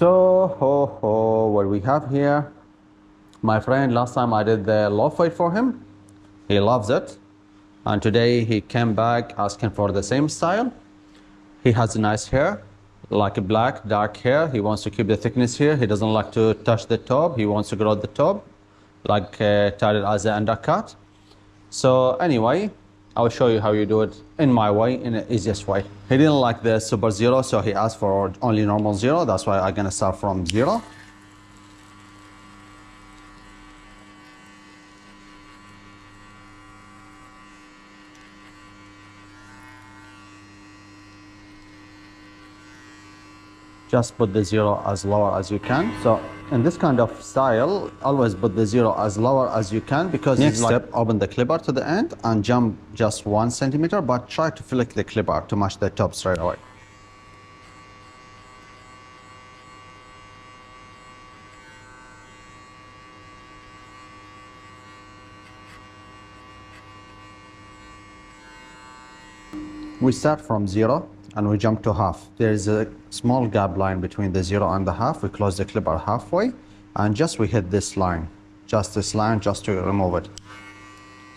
So, what we have here, my friend, last time I did the low fade for him, he loves it. And today he came back asking for the same style. He has nice hair, like a black, dark hair. He wants to keep the thickness here. He doesn't like to touch the top. He wants to grow the top, like tie it as an undercut. So anyway, I'll show you how you do it in my way, in the easiest way. He didn't like the super zero, so he asked for only normal zero. That's why I'm gonna start from zero. Just put the zero as lower as you can. So in this kind of style, always put the zero as lower as you can, because next step, open the clipper to the end and jump just 1 centimeter, but try to flick the clipper to match the top straight away. We start from zero and we jump to half. There is a small gap line between the zero and the half. We close the clipper halfway and just we hit this line, just this line, just to remove it.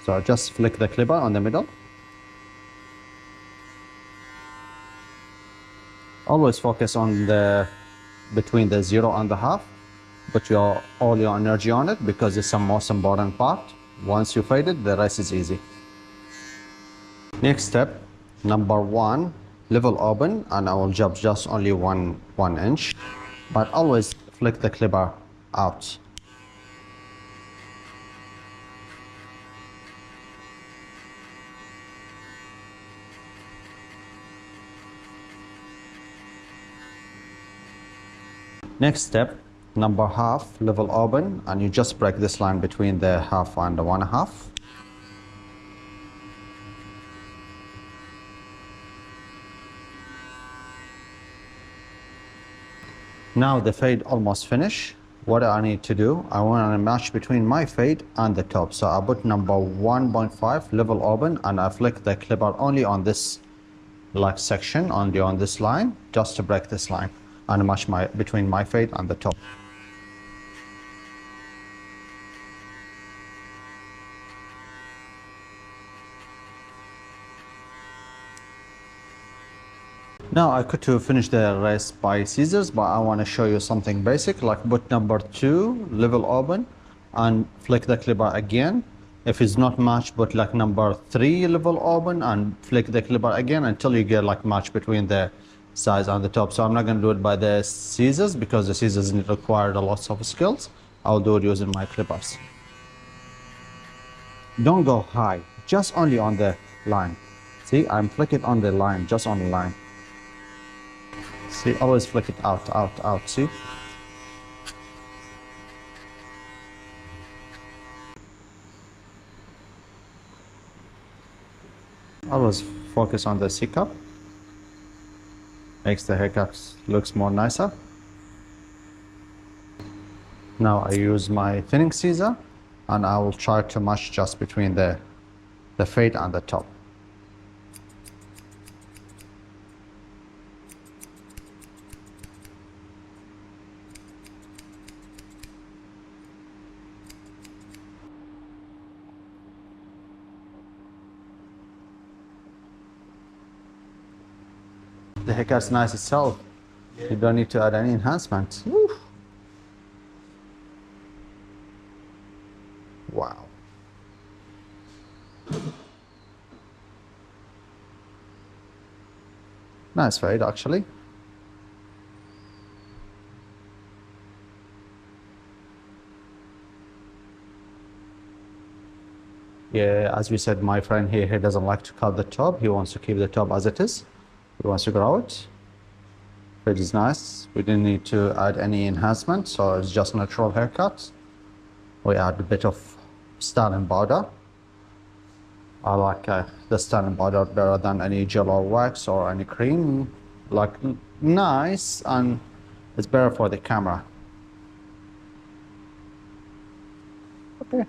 So just flick the clipper on the middle. Always focus on the between the zero and the half. Put all your energy on it, because it's the most important part. Once you fade it, the rest is easy. Next step, number 1, level open, and I will jump just only one inch, but always flick the clipper out. Next step, number half, level open, and you just break this line between the half and the 1/2. Now the fade almost finished. What I need to do, I want to match between my fade and the top. So I put number 1.5, level open, and I flick the clipper only on this like section, only on this line, just to break this line and match between my fade and the top. Now I could to finish the rest by scissors, but I want to show you something basic, like put number 2, level open, and flick the clipper again. If it's not matched, put like number 3, level open, and flick the clipper again until you get like match between the sides and the top. So I'm not going to do it by the scissors, because the scissors require a lot of skills. I'll do it using my clippers. Don't go high, just only on the line. See, I'm flicking on the line, just on the line. See, always flick it out, see? Always focus on the C-cup. Makes the haircut looks more nicer. Now I use my thinning scissor, and I will try to match just between the fade and the top. The haircut's nice itself. Yeah. You don't need to add any enhancement. Woo. Wow. Nice fade, actually. Yeah, as we said, my friend here, he doesn't like to cut the top. He wants to keep the top as it is. He wants to grow it. It is nice. We didn't need to add any enhancement, so it's just natural haircut. We add a bit of styling powder. I like the styling powder better than any gel or wax or any cream. Like, nice, and it's better for the camera. Okay.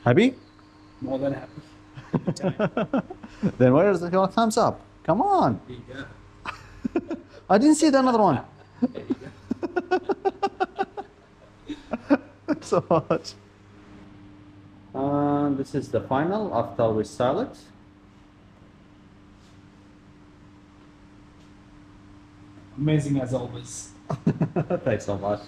Happy? More than happy. Then where is your thumbs up? Come on. There you go. I didn't see the another one. There you go. Thanks so much. And this is the final after we style it. Amazing as always. Thanks so much.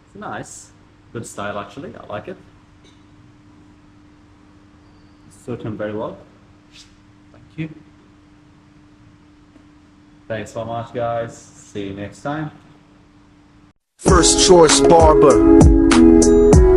It's nice. Good style actually. I like it. Suit him very well. Thank you. Thanks so much, guys. See you next time. First choice barber.